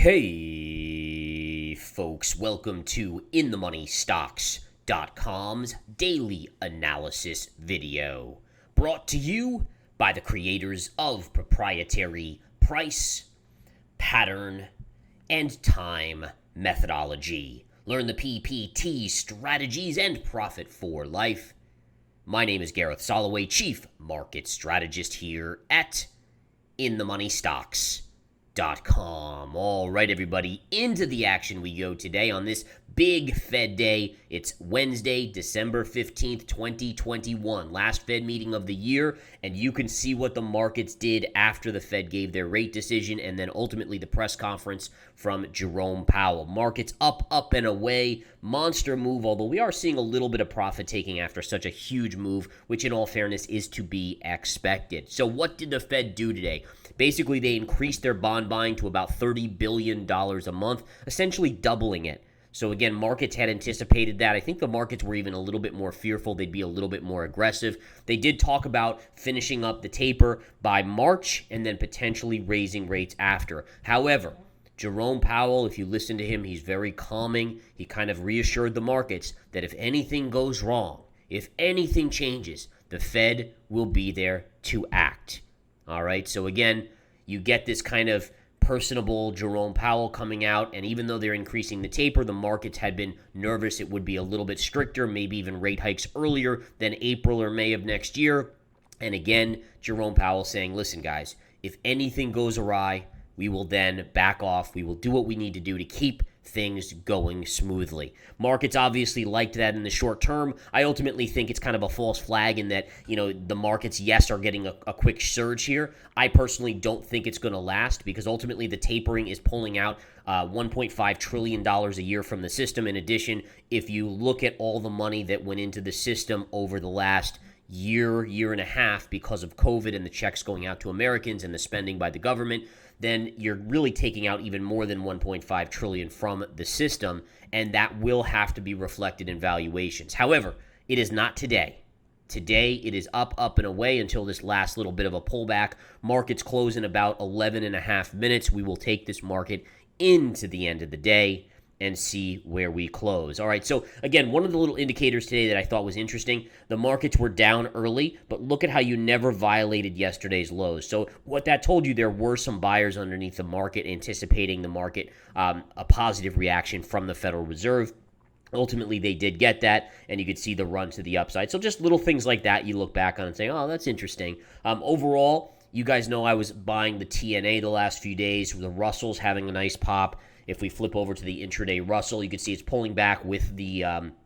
Hey, folks, welcome to InTheMoneyStocks.com's daily analysis video, brought to you by the creators of proprietary price, pattern, and time methodology. Learn the PPT strategies and profit for life. My name is Gareth Soloway, Chief Market Strategist here at InTheMoneyStocks.com. All right, everybody, into the action we go today on this big Fed day. It's Wednesday, December 15th, 2021, last Fed meeting of the year, and you can see what the markets did after the Fed gave their rate decision and then ultimately the press conference from Jerome Powell. Markets up and away, monster move, although we are seeing a little bit of profit taking after such a huge move, which in all fairness is to be expected. So what did the Fed do today? Basically, they increased their bond buying to about $30 billion a month, essentially doubling it. So again, markets had anticipated that. I think the markets were even a little bit more fearful they'd be a little bit more aggressive. They did talk about finishing up the taper by March and then potentially raising rates after. However, Jerome Powell, if you listen to him, he's very calming. He kind of reassured the markets that if anything goes wrong, if anything changes, the Fed will be there to act. All right, so again, you get this kind of personable Jerome Powell coming out, and even though they're increasing the taper, the markets had been nervous it would be a little bit stricter, maybe even rate hikes earlier than April or May of next year. And again, Jerome Powell saying, listen, guys, if anything goes awry, we will then back off. We will do what we need to do to keep things going smoothly. Markets obviously liked that in the short term. I ultimately think it's kind of a false flag in that, the markets, yes, are getting a quick surge here. I personally don't think it's going to last because ultimately the tapering is pulling out $1.5 trillion a year from the system. In addition, if you look at all the money that went into the system over the last year and a half because of COVID and the checks going out to Americans and the spending by the government, then you're really taking out even more than $1.5 trillion from the system, and that will have to be reflected in valuations. However, it is not today. Today, it is up and away until this last little bit of a pullback. Markets close in about 11 and a half minutes. We will take this market into the end of the day and see where we close. All right, so again, one of the little indicators today that I thought was interesting, the markets were down early, but look at how you never violated yesterday's lows. So what that told you, there were some buyers underneath the market anticipating the market, a positive reaction from the Federal Reserve. Ultimately, they did get that, and you could see the run to the upside. So just little things like that you look back on and say, oh, that's interesting. Overall, you guys know I was buying the TNA the last few days. The Russell's having a nice pop. If we flip over to the intraday Russell, you can see it's pulling back with the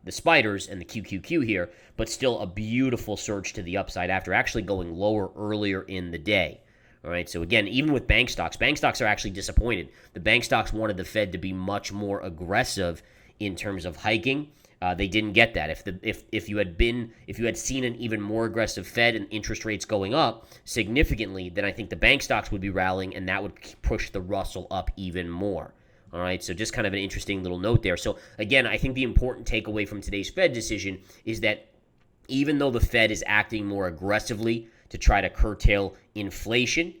spiders and the QQQ here, but still a beautiful surge to the upside after actually going lower earlier in the day. All right, so again, even with bank stocks are actually disappointed. The bank stocks wanted the Fed to be much more aggressive in terms of hiking. They didn't get that. If you had seen an even more aggressive Fed and interest rates going up significantly, then I think the bank stocks would be rallying, and that would push the Russell up even more. All right, so just kind of an interesting little note there. So again, I think the important takeaway from today's Fed decision is that even though the Fed is acting more aggressively to try to curtail inflation,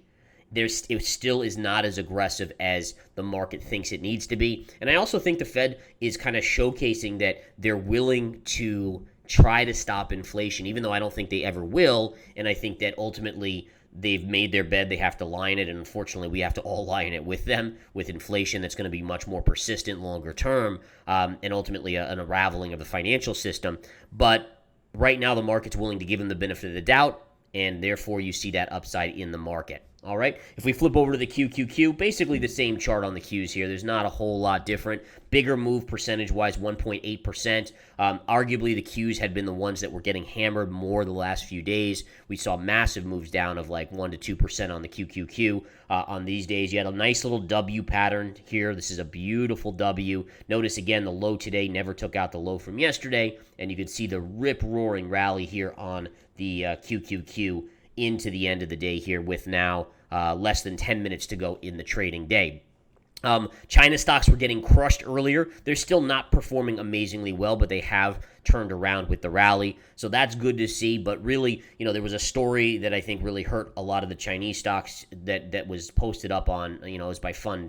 it still is not as aggressive as the market thinks it needs to be. And I also think the Fed is kind of showcasing that they're willing to try to stop inflation, even though I don't think they ever will. And I think that ultimately they've made their bed, they have to lie in it, and unfortunately we have to all lie in it with them, with inflation that's going to be much more persistent longer term, and ultimately an unraveling of the financial system. But right now the market's willing to give them the benefit of the doubt, and therefore you see that upside in the market. All right, if we flip over to the QQQ, basically the same chart on the Qs here. There's not a whole lot different. Bigger move percentage-wise, 1.8%. Arguably, the Qs had been the ones that were getting hammered more the last few days. We saw massive moves down of like 1 to 2% on the QQQ on these days. You had a nice little W pattern here. This is a beautiful W. Notice, again, the low today never took out the low from yesterday, and you can see the rip-roaring rally here on the QQQ into the end of the day here with now less than 10 minutes to go in the trading day. China stocks were getting crushed earlier. They're still not performing amazingly well, but they have turned around with the rally. So that's good to see. But really, there was a story that I think really hurt a lot of the Chinese stocks that was posted up on, it was by some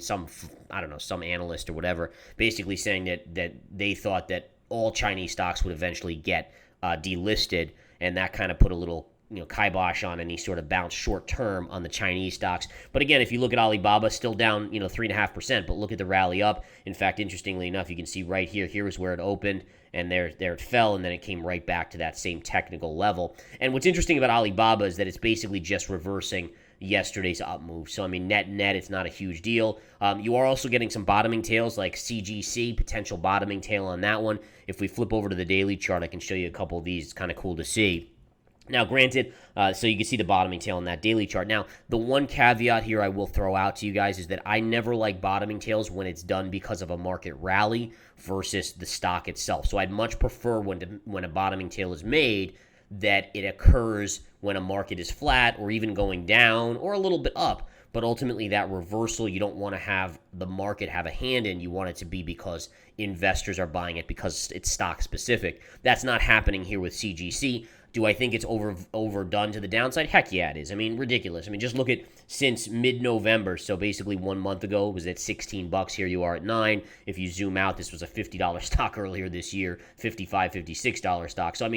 analyst or whatever, basically saying that they thought that all Chinese stocks would eventually get delisted, and that kind of put a little kibosh on any sort of bounce short term on the Chinese stocks. But again, if you look at Alibaba, still down 3.5%, but look at the rally up. In fact, interestingly enough, you can see right here is where it opened, and there it fell, and then it came right back to that same technical level. And what's interesting about Alibaba is that it's basically just reversing yesterday's up move. So, net, it's not a huge deal. You are also getting some bottoming tails like CGC, potential bottoming tail on that one. If we flip over to the daily chart, I can show you a couple of these. It's kind of cool to see. Now, granted, so you can see the bottoming tail on that daily chart. Now, the one caveat here I will throw out to you guys is that I never like bottoming tails when it's done because of a market rally versus the stock itself. So I'd much prefer when a bottoming tail is made that it occurs when a market is flat or even going down or a little bit up. But ultimately, that reversal, you don't want to have the market have a hand in. You want it to be because investors are buying it because it's stock specific. That's not happening here with CGC. Do I think it's overdone to the downside? Heck yeah, it is. Ridiculous. Just look at since mid-November. So basically 1 month ago, it was at $16. Here you are at $9. If you zoom out, this was a $50 stock earlier this year, $55, $56 stock. So,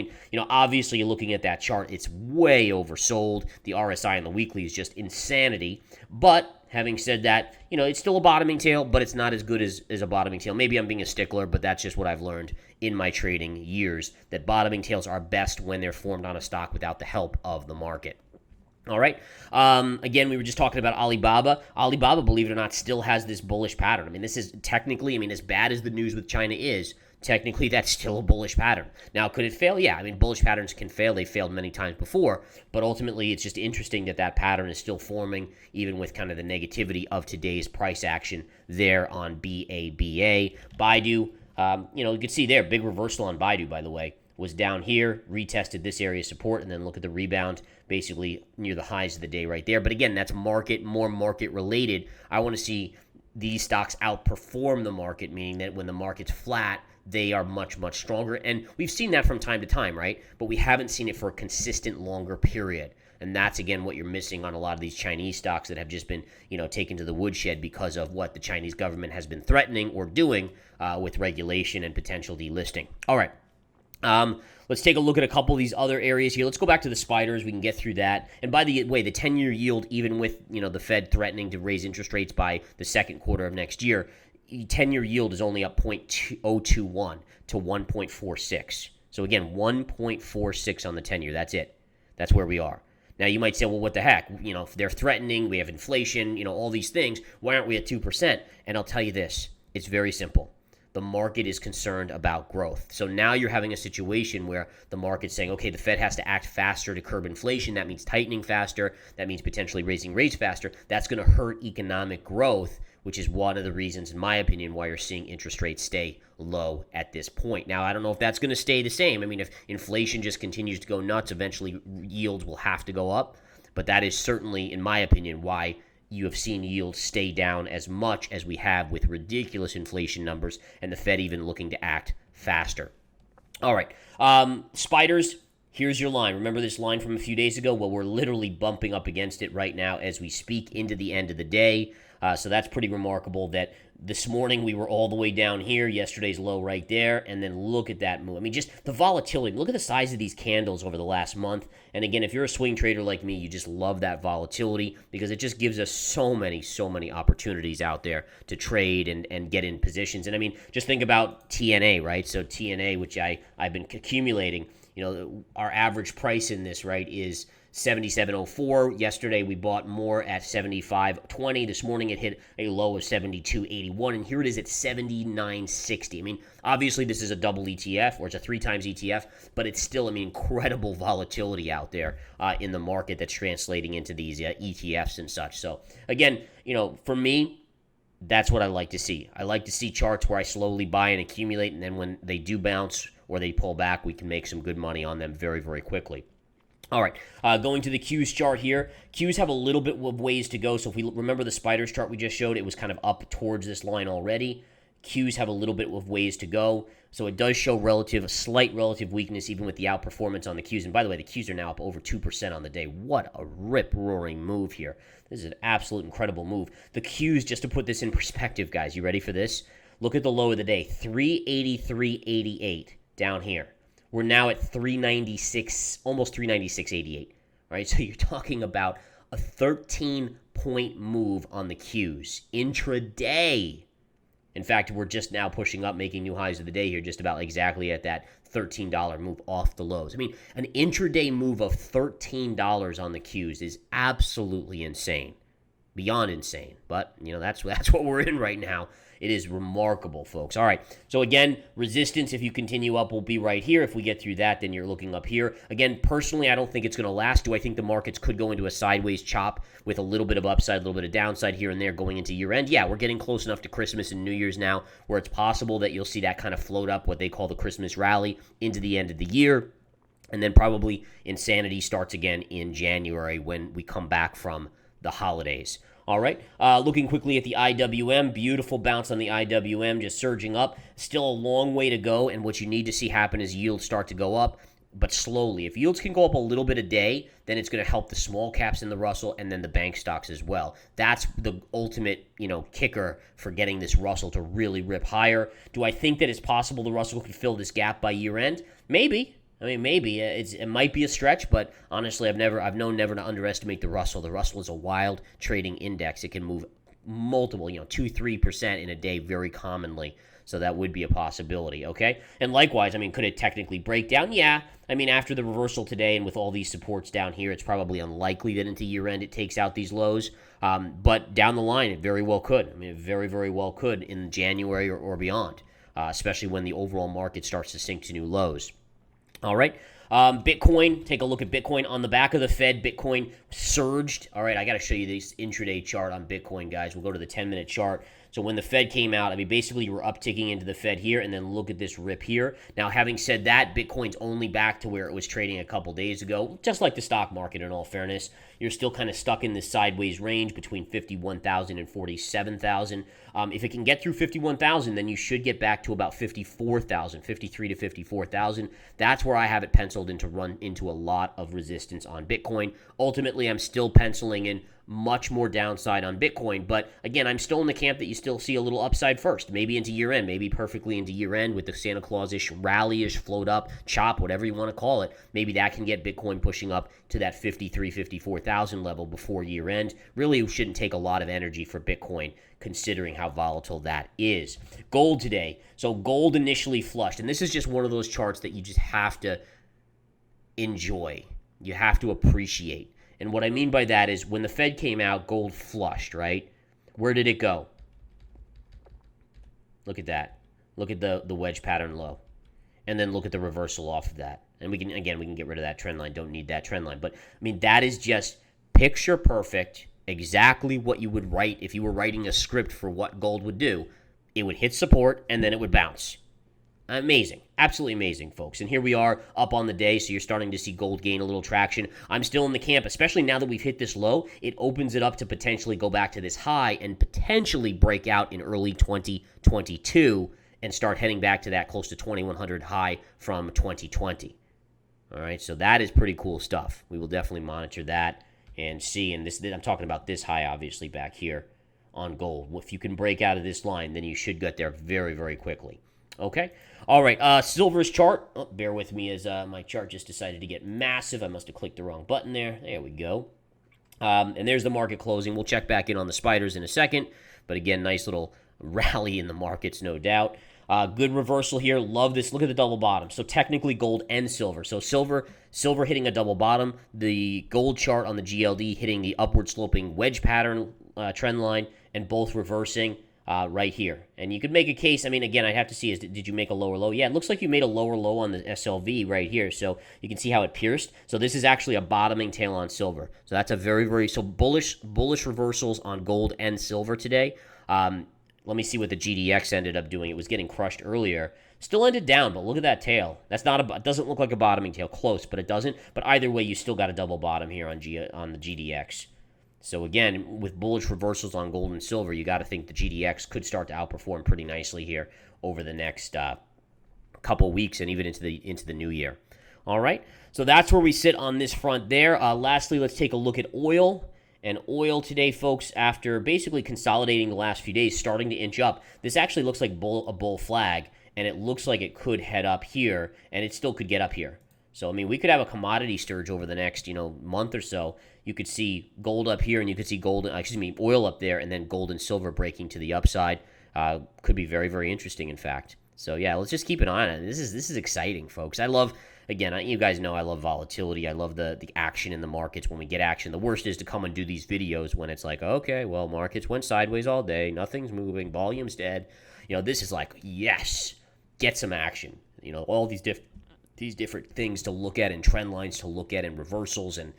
obviously you're looking at that chart. It's way oversold. The RSI on the weekly is just insanity. But having said that, it's still a bottoming tail, but it's not as good as a bottoming tail. Maybe I'm being a stickler, but that's just what I've learned in my trading years, that bottoming tails are best when they're formed on a stock without the help of the market. All right. Again, we were just talking about Alibaba. Alibaba, believe it or not, still has this bullish pattern. This is technically, as bad as the news with China is, technically that's still a bullish pattern. Now, could it fail? Yeah, bullish patterns can fail. They've failed many times before, but ultimately it's just interesting that pattern is still forming, even with kind of the negativity of today's price action there on BABA. Baidu, you can see there, big reversal on Baidu, by the way, was down here, retested this area of support, and then look at the rebound, basically near the highs of the day right there. But again, that's more market related. I want to see these stocks outperform the market, meaning that when the market's flat, they are much, much stronger. And we've seen that from time to time, right? But we haven't seen it for a consistent longer period. And that's, again, what you're missing on a lot of these Chinese stocks that have just been, taken to the woodshed because of what the Chinese government has been threatening or doing with regulation and potential delisting. All right. Let's take a look at a couple of these other areas here. Let's go back to the spiders. We can get through that. And by the way, the 10-year yield, even with, the Fed threatening to raise interest rates by the second quarter of next year, 10-year yield is only up 0.021 to 1.46. So again, 1.46 on the 10-year. That's it. That's where we are. Now, you might say, well, what the heck? If they're threatening, we have inflation, all these things. Why aren't we at 2%? And I'll tell you this. It's very simple. The market is concerned about growth. So now you're having a situation where the market's saying, okay, the Fed has to act faster to curb inflation. That means tightening faster. That means potentially raising rates faster. That's going to hurt economic growth, which is one of the reasons, in my opinion, why you're seeing interest rates stay low at this point. Now, I don't know if that's going to stay the same. If inflation just continues to go nuts, eventually yields will have to go up. But that is certainly, in my opinion, why you have seen yields stay down as much as we have with ridiculous inflation numbers and the Fed even looking to act faster. All right. Spiders, here's your line. Remember this line from a few days ago? Well, we're literally bumping up against it right now as we speak into the end of the day. So that's pretty remarkable that this morning we were all the way down here, yesterday's low right there, and then look at that move. Just the volatility. Look at the size of these candles over the last month. And again, if you're a swing trader like me, you just love that volatility because it just gives us so many opportunities out there to trade and get in positions. And just think about TNA, right? So TNA, which I've been accumulating, our average price in this, right, is 77.04. Yesterday we bought more at 75.20. This morning it hit a low of 72.81, and here it is at 79.60. Obviously this is a double ETF, or it's a 3 times ETF, but it's still, incredible volatility out there in the market that's translating into these ETFs and such. So again, for me, that's what I like to see. I like to see charts where I slowly buy and accumulate, and then when they do bounce or they pull back, we can make some good money on them very, very quickly. All right, going to the Qs chart here. Qs have a little bit of ways to go. So if we remember the spiders chart we just showed, it was kind of up towards this line already. Qs have a little bit of ways to go. So it does show a slight relative weakness even with the outperformance on the Qs. And by the way, the Qs are now up over 2% on the day. What a rip-roaring move here. This is an absolute incredible move. The Qs, just to put this in perspective, guys, you ready for this? Look at the low of the day, 383.88 down here. We're now at 396, almost 396.88. Right, so you're talking about a 13-point move on the Qs intraday. In fact, we're just now pushing up, making new highs of the day here, just about exactly at that $13 move off the lows. I mean, an intraday move of $13 on the Qs is absolutely insane, beyond insane. But that's what we're in right now. It is remarkable, folks. All right, so again, resistance, if you continue up, will be right here. If we get through that, then you're looking up here. Again, personally, I don't think it's going to last. Do I think the markets could go into a sideways chop with a little bit of upside, a little bit of downside here and there going into year-end? Yeah, we're getting close enough to Christmas and New Year's now where it's possible that you'll see that kind of float up, what they call the Christmas rally, into the end of the year. And then probably insanity starts again in January when we come back from the holidays. All right, looking quickly at the IWM, beautiful bounce on the IWM, just surging up. Still a long way to go, and what you need to see happen is yields start to go up, but slowly. If yields can go up a little bit a day, then it's going to help the small caps in the Russell and then the bank stocks as well. That's the ultimate, kicker for getting this Russell to really rip higher. Do I think that it's possible the Russell could fill this gap by year end? Maybe. I mean, maybe it might be a stretch, but honestly, I've known never to underestimate the Russell. The Russell is a wild trading index. It can move multiple, 2-3% in a day very commonly. So that would be a possibility, okay? And likewise, could it technically break down? Yeah. After the reversal today and with all these supports down here, it's probably unlikely that into year end it takes out these lows. But down the line, it very well could. It very, very well could in January or beyond, especially when the overall market starts to sink to new lows. All right, Bitcoin, take a look at Bitcoin. On the back of the Fed, Bitcoin surged. All right, I got to show you this intraday chart on Bitcoin, guys. We'll go to the 10-minute chart. So when the Fed came out, basically you were upticking into the Fed here, and then look at this rip here. Now, having said that, Bitcoin's only back to where it was trading a couple days ago, just like the stock market in all fairness. You're still kind of stuck in this sideways range between 51,000 and 47,000. If it can get through 51,000, then you should get back to about 54,000, 53 to 54,000. That's where I have it penciled in to run into a lot of resistance on Bitcoin. Ultimately, I'm still penciling in much more downside on Bitcoin. But again, I'm still in the camp that you still see a little upside first, maybe into year end, maybe perfectly into year end with the Santa Claus-ish, rally-ish, float up, chop, whatever you want to call it. Maybe that can get Bitcoin pushing up to that 53, 54,000 level before year end. Really, it shouldn't take a lot of energy for Bitcoin considering how volatile that is. Gold today. So gold initially flushed, and this is just one of those charts that you just have to enjoy. You have to appreciate. And what I mean by that is when the Fed came out, gold flushed, right? Where did it go? Look at that. Look at the wedge pattern low. And then look at the reversal off of that. And we can get rid of that trend line. Don't need that trend line. But, that is just picture perfect, exactly what you would write if you were writing a script for what gold would do. It would hit support, and then it would bounce. Amazing. Absolutely amazing, folks. And here we are up on the day, so you're starting to see gold gain a little traction. I'm still in the camp, especially now that we've hit this low. It opens it up to potentially go back to this high and potentially break out in early 2022 and start heading back to that close to 2100 high from 2020. All right, so that is pretty cool stuff. We will definitely monitor that and see. And this, I'm talking about this high, obviously, back here on gold. If you can break out of this line, then you should get there very, very quickly. Okay. All right. Silver's chart. Oh, bear with me as my chart just decided to get massive. I must have clicked the wrong button there. There we go. And there's the market closing. We'll check back in on the spiders in a second. But again, nice little rally in the markets, no doubt. Good reversal here. Love this. Look at the double bottom. So technically gold and silver. So silver hitting a double bottom. The gold chart on the GLD hitting the upward sloping wedge pattern trend line, and both reversing. Right here. And you could make a case, again, I'd have to see, did you make a lower low? Yeah, it looks like you made a lower low on the SLV right here. So you can see how it pierced. So this is actually a bottoming tail on silver. So that's a very, very, bullish reversals on gold and silver today. Let me see what the GDX ended up doing. It was getting crushed earlier. Still ended down, but look at that tail. That's not a. It doesn't look like a bottoming tail. Close, but it doesn't. But either way, you still got a double bottom here on the GDX. So again, with bullish reversals on gold and silver, you got to think the GDX could start to outperform pretty nicely here over the next couple weeks and even into the new year. All right, so that's where we sit on this front there. Lastly, let's take a look at oil. And oil today, folks, after basically consolidating the last few days, starting to inch up. This actually looks like a bull flag, and it looks like it could head up here, and it still could get up here. So, I mean, we could have a commodity surge over the next, month or so. You could see gold up here, and you could see oil up there, and then gold and silver breaking to the upside. Could be very, very interesting, in fact. So, yeah, let's just keep an eye on it. This is exciting, folks. I love, again, you guys know I love volatility. I love the action in the markets when we get action. The worst is to come and do these videos when it's like, okay, well, markets went sideways all day. Nothing's moving. Volume's dead. This is like, yes, get some action. All these different things to look at and trend lines to look at and reversals and,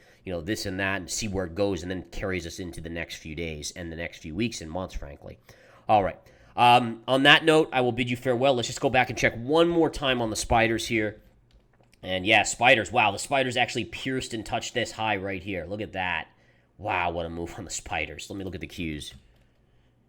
this and that and see where it goes and then carries us into the next few days and the next few weeks and months, frankly. All right. On that note, I will bid you farewell. Let's just go back and check one more time on the spiders here. And yeah, spiders. Wow, the spiders actually pierced and touched this high right here. Look at that. Wow, what a move on the spiders. Let me look at the Qs.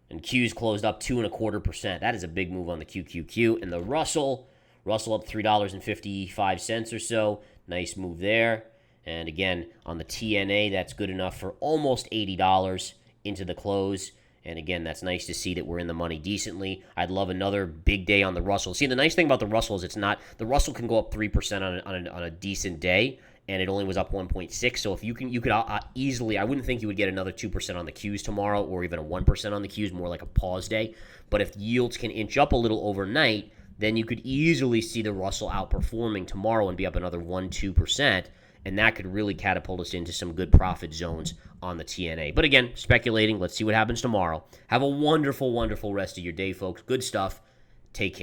And Qs closed up 2.25%. That is a big move on the QQQ. And the Russell up $3.55 or so. Nice move there. And again, on the TNA, that's good enough for almost $80 into the close. And again, that's nice to see that we're in the money decently. I'd love another big day on the Russell. See, the nice thing about the Russell is the Russell can go up 3% on a decent day, and it only was up 1.6. So if you could easily, I wouldn't think you would get another 2% on the Qs tomorrow, or even a 1% on the Qs, more like a pause day. But if yields can inch up a little overnight, then you could easily see the Russell outperforming tomorrow and be up another 1-2%. And that could really catapult us into some good profit zones on the TNA. But again, speculating. Let's see what happens tomorrow. Have a wonderful, wonderful rest of your day, folks. Good stuff. Take care.